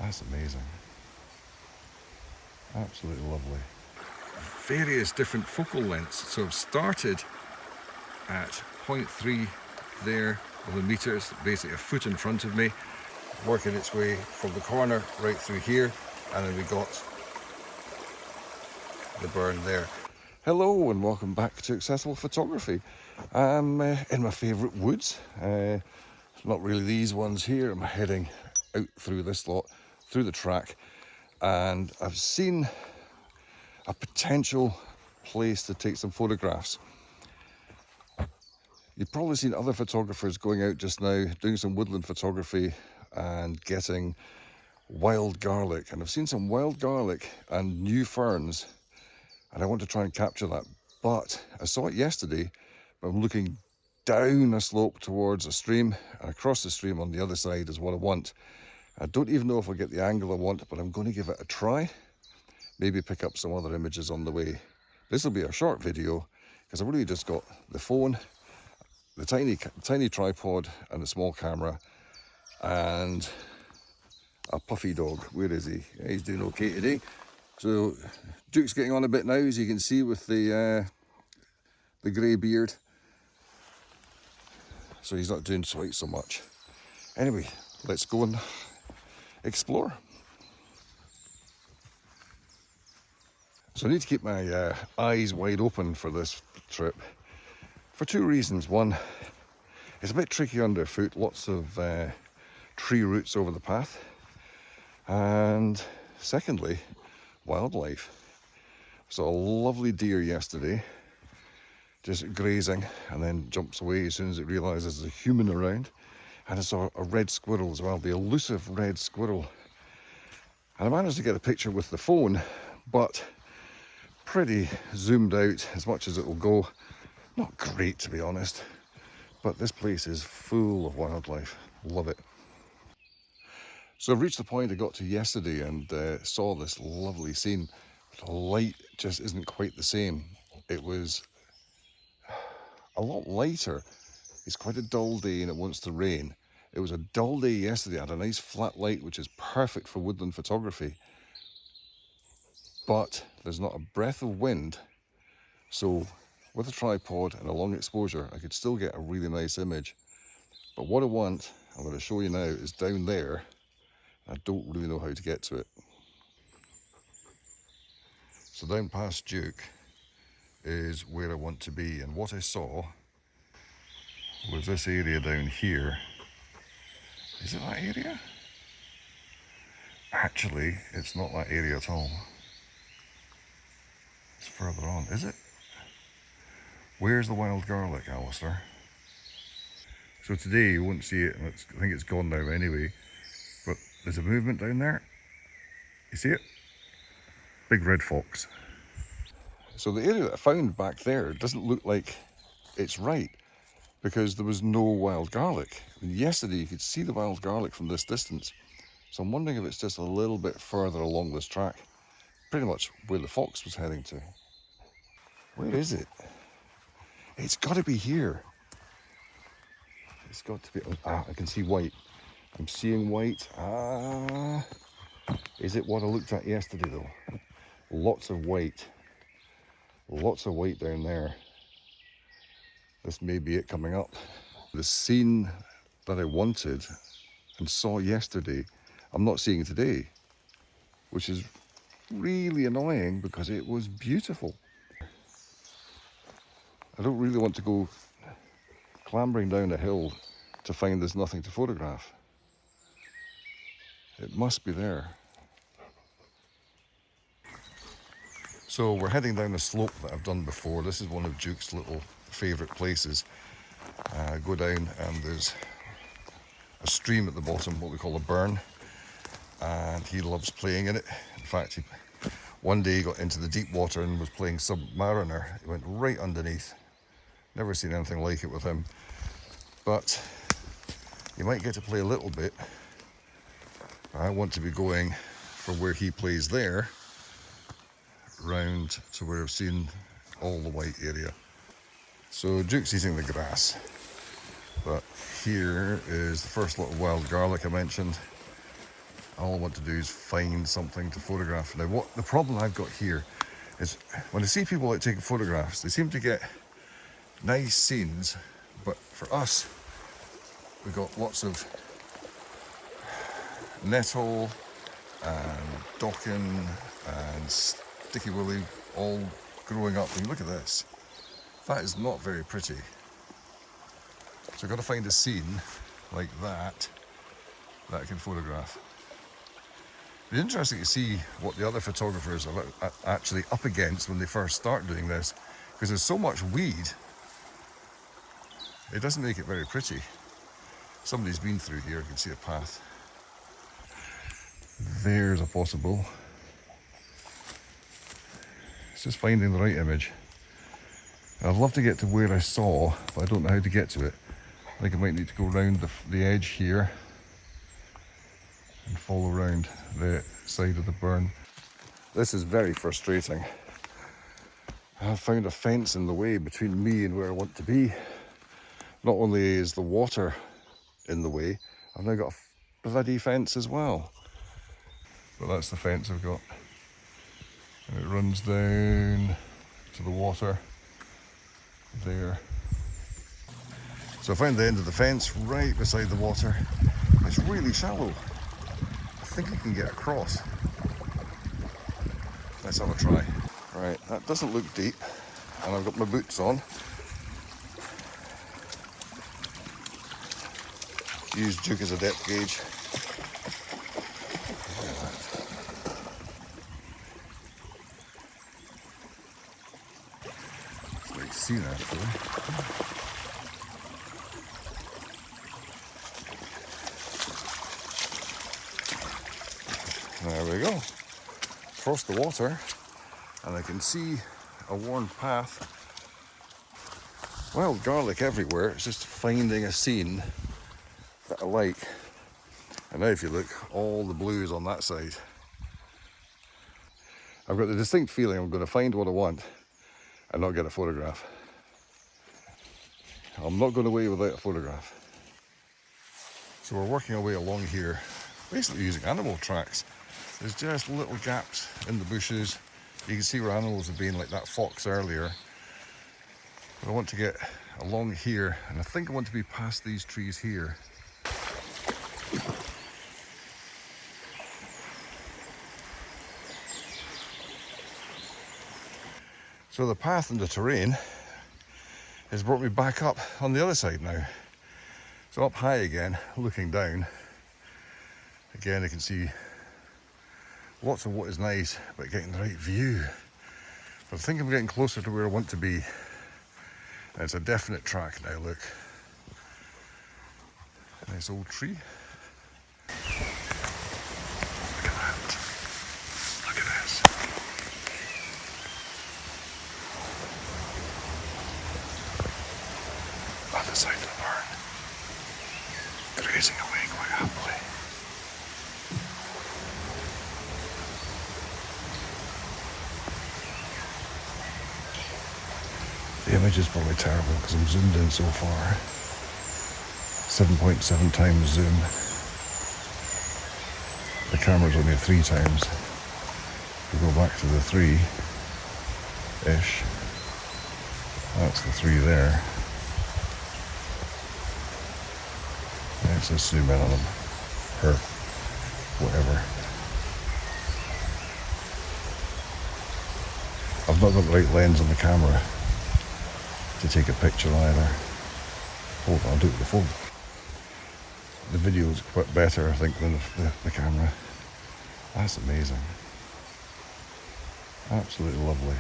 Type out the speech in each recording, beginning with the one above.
That's amazing. Absolutely lovely. Various different focal lengths. So I've started at 0.3 there of the meters, basically a foot in front of me, working its way from the corner right through here, and then we got the burn there. Hello and welcome back to Accessible Photography. I'm in my favourite woods. Not really these ones here. I'm heading out through this lot, through the track, and I've seen a potential place to take some photographs. You've probably seen other photographers going out just now doing some woodland photography and getting wild garlic, and I've seen some wild garlic and new ferns, and I want to try and capture that. But I saw it yesterday, but I'm looking down a slope towards a stream, and across the stream on the other side is what I want. I don't even know if I'll get the angle I want, but I'm going to give it a try. Maybe pick up some other images on the way. This will be a short video because I've really just got the phone, the tiny tripod and a small camera, and a puffy dog. Where is he? Yeah, he's doing okay today. So Duke's getting on a bit now, as you can see, with the grey beard. So he's not doing quite so much. Anyway, let's go and explore. So I need to keep my eyes wide open for this trip for two reasons. One, it's a bit tricky underfoot, lots of tree roots over the path. And secondly, wildlife. Saw a lovely deer yesterday, just grazing, and then jumps away as soon as it realises there's a human around. And I saw a red squirrel as well, the elusive red squirrel. And I managed to get a picture with the phone, but pretty zoomed out as much as it will go. Not great, to be honest, but this place is full of wildlife. Love it. So I've reached the point I got to yesterday and saw this lovely scene. The light just isn't quite the same. It was a lot lighter. It's quite a dull day and it wants to rain. It was a dull day yesterday. I had a nice flat light, which is perfect for woodland photography. But there's not a breath of wind. So with a tripod and a long exposure, I could still get a really nice image. But what I want, I'm going to show you now, is down there. I don't really know how to get to it. So down past Duke is where I want to be, and what I saw was this area down here. Is it that area? Actually, it's not that area at all. It's further on, is it? Where's the wild garlic, Alistair? So today you won't see it, and I think it's gone now anyway, but there's a movement down there. You see it? Big red fox. So the area that I found back there doesn't look like it's right, because there was no wild garlic. Yesterday you could see the wild garlic from this distance. So I'm wondering if it's just a little bit further along this track. Pretty much where the fox was heading to. Where is it? It's got to be here. It's got to be, I can see white. I'm seeing white. Is it what I looked at yesterday though? Lots of white. Lots of white down there. This may be it coming up. The scene that I wanted and saw yesterday, I'm not seeing today, which is really annoying because it was beautiful. I don't really want to go clambering down a hill to find there's nothing to photograph. It must be there. So we're heading down the slope that I've done before. This is one of Duke's little favourite places. Go down and there's a stream at the bottom, what we call a burn, and he loves playing in it. In fact, one day he got into the deep water and was playing Submariner. He went right underneath. Never seen anything like it with him. But you might get to play a little bit. I want to be going from where he plays there round to where I've seen all the white area. So Duke's eating the grass, but here is the first lot of wild garlic I mentioned. All I want to do is find something to photograph. Now, what the problem I've got here is when I see people like taking photographs, they seem to get nice scenes, but for us, we've got lots of nettle and docking and sticky willy all growing up. And look at this. That is not very pretty. So I've got to find a scene like that that I can photograph. It's interesting to see what the other photographers are actually up against when they first start doing this, because there's so much weed, it doesn't make it very pretty. Somebody's been through here, you can see a path. There's a possible. It's just finding the right image. I'd love to get to where I saw, but I don't know how to get to it. I think I might need to go around the edge here and follow around the side of the burn. This is very frustrating. I've found a fence in the way between me and where I want to be. Not only is the water in the way, I've now got a bloody fence as well. But that's the fence I've got. And it runs down to the water there. So I found the end of the fence right beside the water. It's really shallow. I think I can get across. Let's have a try. Right, that doesn't look deep, and I've got my boots on. Use Duke as a depth gauge. It's like sea actually. There we go. Across the water, and I can see a worn path. Wild garlic everywhere. It's just finding a scene that I like. And now if you look, all the blue is on that side. I've got the distinct feeling I'm going to find what I want and not get a photograph. I'm not going away without a photograph. So we're working our way along here, basically using animal tracks. There's just little gaps in the bushes. You can see where animals have been, like that fox earlier. But I want to get along here, and I think I want to be past these trees here. So the path and the terrain has brought me back up on the other side now. So up high again, looking down. Again, I can see lots of what is nice, but getting the right view. But I think I'm getting closer to where I want to be. And it's a definite track now, look. Nice old tree. Look at that. Look at this. On the side of the barn. Grazing away quite happily. The image is probably terrible because I'm zoomed in so far. 7.7 times zoom. The camera's only 3 times. If we go back to the 3-ish, that's the 3 there. Let's just zoom in on them, or whatever. I've not got the right lens on the camera to take a picture either. Hold on, I'll do it with the phone. The video is quite better, I think, than the camera. That's amazing. Absolutely lovely.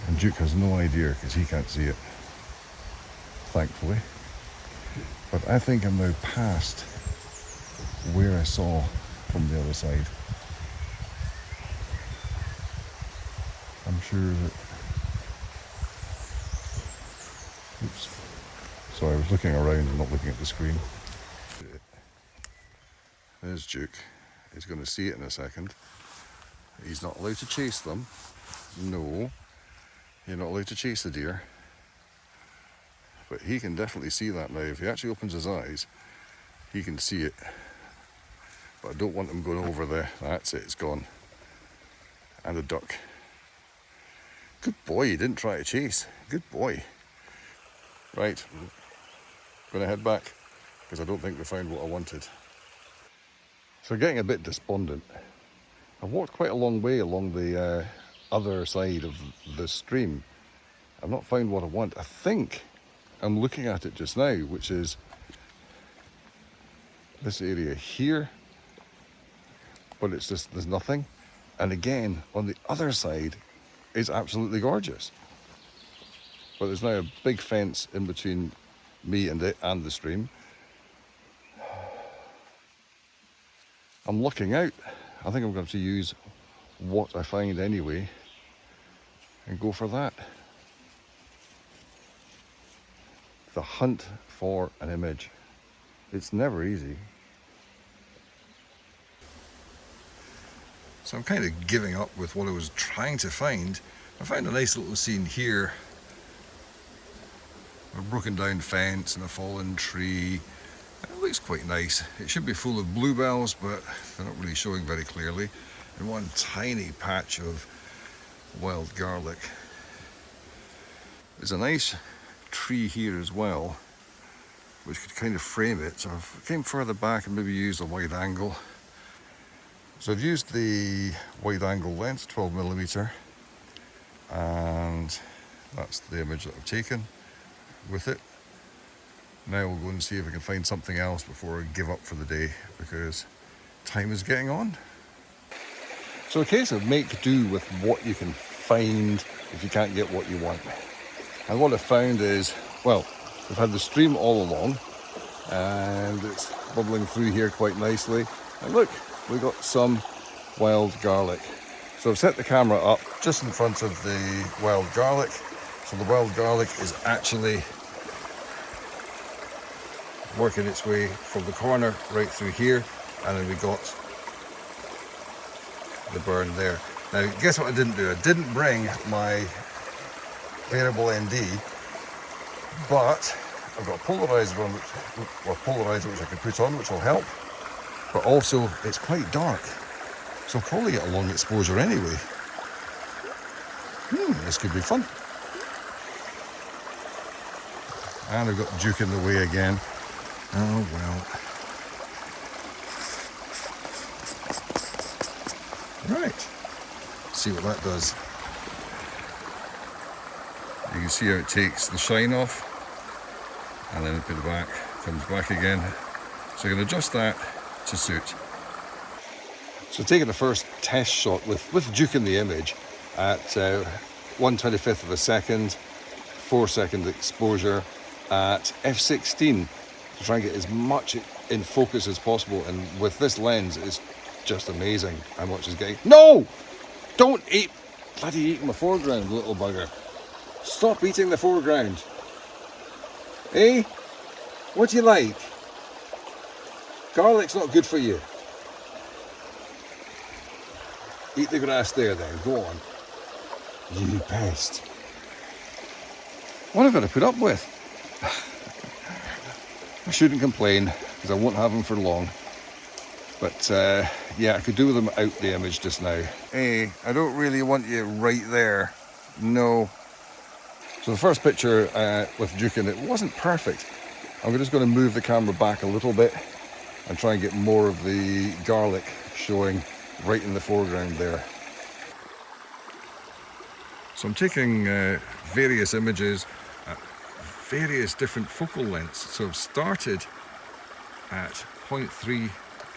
And Duke has no idea because he can't see it, thankfully. But I think I'm now past where I saw from the other side. I'm sure that... Oops. Sorry, I was looking around and not looking at the screen. There's Duke. He's going to see it in a second. He's not allowed to chase them. No. You're not allowed to chase the deer. But he can definitely see that now. If he actually opens his eyes, he can see it but I don't want them going over there. That's it, it's gone. And a duck. Good boy, you didn't try to chase. Good boy. Right, I'm going to head back because I don't think we found what I wanted. So getting a bit despondent. I've walked quite a long way along the other side of the stream. I've not found what I want. I think I'm looking at it just now, which is this area here, but it's just, there's nothing. And again, on the other side, it's absolutely gorgeous. But there's now a big fence in between me and it and the stream. I'm looking out. I think I'm going to use what I find anyway and go for that. The hunt for an image. It's never easy. So I'm kind of giving up with what I was trying to find. I found a nice little scene here. A broken down fence and a fallen tree. It looks quite nice. It should be full of bluebells, but they're not really showing very clearly. And one tiny patch of wild garlic. There's a nice tree here as well, which could kind of frame it. So if I came further back and maybe used a wide angle. So I've used the wide angle lens, 12mm, and that's the image that I've taken with it. Now we'll go and see if I can find something else before I give up for the day, because time is getting on. So a case of make do with what you can find if you can't get what you want. And what I've found is, well, we've had the stream all along and it's bubbling through here quite nicely. And look, we've got some wild garlic. So I've set the camera up just in front of the wild garlic. So the wild garlic is actually working its way from the corner right through here, and then we got the burn there. Now guess what I didn't do? I didn't bring my variable ND, but I've got a polarizer on, which I can put on, which will help. But also it's quite dark, so I'll probably get a long exposure anyway. This could be fun. And I've got Duke in the way again. Oh well. Right, see what that does. You can see how it takes the shine off, and then put it back, comes back again. So you can adjust that to suit. So taking the first test shot with Duke in the image at 1/25th of a second, 4-second exposure at f16 to try and get as much in focus as possible. And with this lens, it's just amazing how much is getting. No! Don't eat! Bloody eating my foreground, little bugger. Stop eating the foreground. Eh? What do you like? Garlic's not good for you. Eat the grass there then, go on. You pest. What have I got to put up with? I shouldn't complain, because I won't have them for long. But yeah, I could do with them out the image just now. Hey, I don't really want you right there. No. So the first picture with Duke in it wasn't perfect. I'm just going to move the camera back a little bit and try and get more of the garlic showing right in the foreground there. So I'm taking various images at various different focal lengths. So I've started at 0.3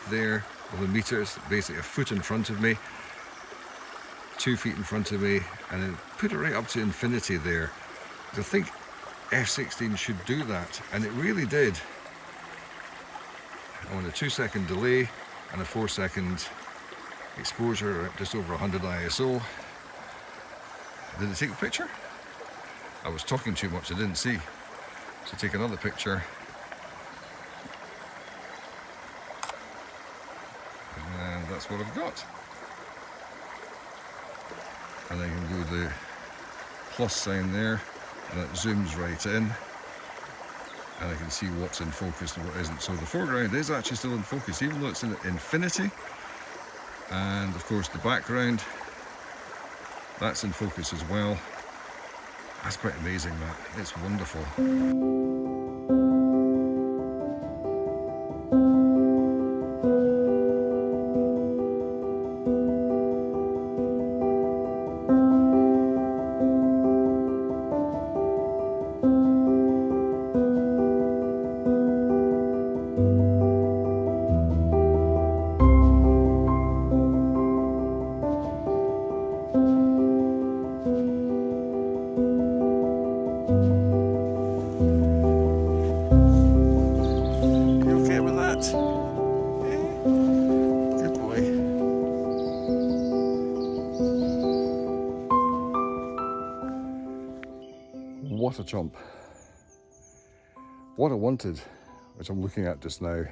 there of the meters, basically a foot in front of me, 2 feet in front of me, and then put it right up to infinity there. I think f16 should do that, and it really did. I want a 2-second delay and a 4-second exposure at just over 100 ISO. Did it take the picture? I was talking too much, I didn't see. So take another picture. And that's what I've got. And then I can do the plus sign there, and that zooms right in. and I can see what's in focus and what isn't. So the foreground is actually still in focus, even though it's in infinity. And of course the background, that's in focus as well. That's quite amazing, that. It's wonderful. What a chump. What I wanted, which I'm looking at just now,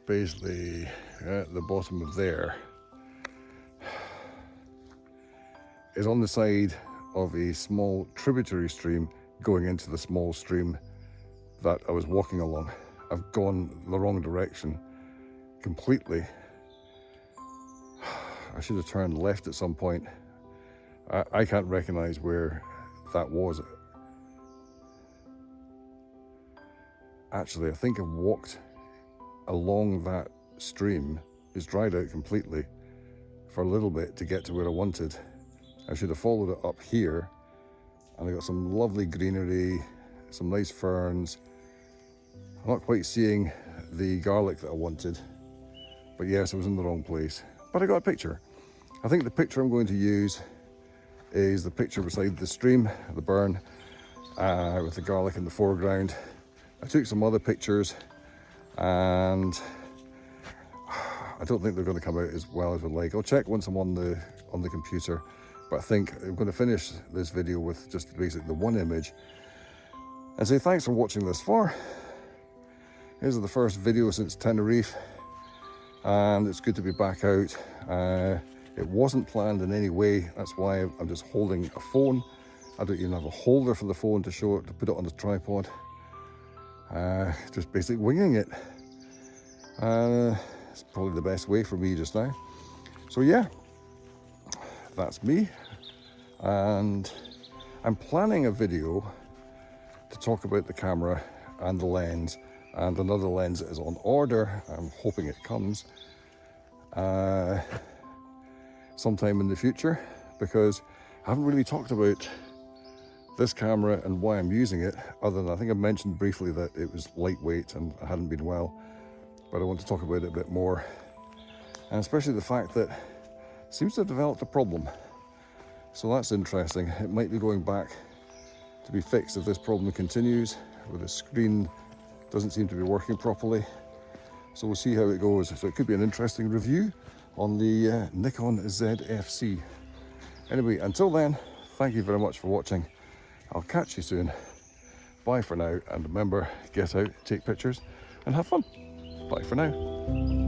basically at the bottom of there, is on the side of a small tributary stream going into the small stream that I was walking along. I've gone the wrong direction completely. I should have turned left at some point. I can't recognize where that was. Actually, I think I've walked along that stream. It's dried out completely for a little bit to get to where I wanted. I should have followed it up here, and I got some lovely greenery, some nice ferns. I'm not quite seeing the garlic that I wanted, but yes, I was in the wrong place. But I got a picture. I think the picture I'm going to use is the picture beside the stream, the burn, with the garlic in the foreground. I took some other pictures, and I don't think they're going to come out as well as I'd like. I'll check once I'm on the computer, but I think I'm going to finish this video with just basically the one image and say thanks for watching this far. This is the first video since Tenerife, and it's good to be back out. It wasn't planned in any way. That's why I'm just holding a phone. I don't even have a holder for the phone to show it, to put it on the tripod. Just basically winging it. It's probably the best way for me just now. So yeah, that's me. And I'm planning a video to talk about the camera and the lens, and another lens is on order. I'm hoping it comes sometime in the future, because I haven't really talked about this camera and why I'm using it, other than I think I mentioned briefly that it was lightweight and I hadn't been well, but I want to talk about it a bit more, and especially the fact that it seems to have developed a problem. So that's interesting. It might be going back to be fixed if this problem continues, where the screen doesn't seem to be working properly. So we'll see how it goes. So it could be an interesting review on the Nikon ZFC. Anyway, until then, thank you very much for watching. I'll catch you soon. Bye for now, and remember, get out, take pictures, and have fun. Bye for now.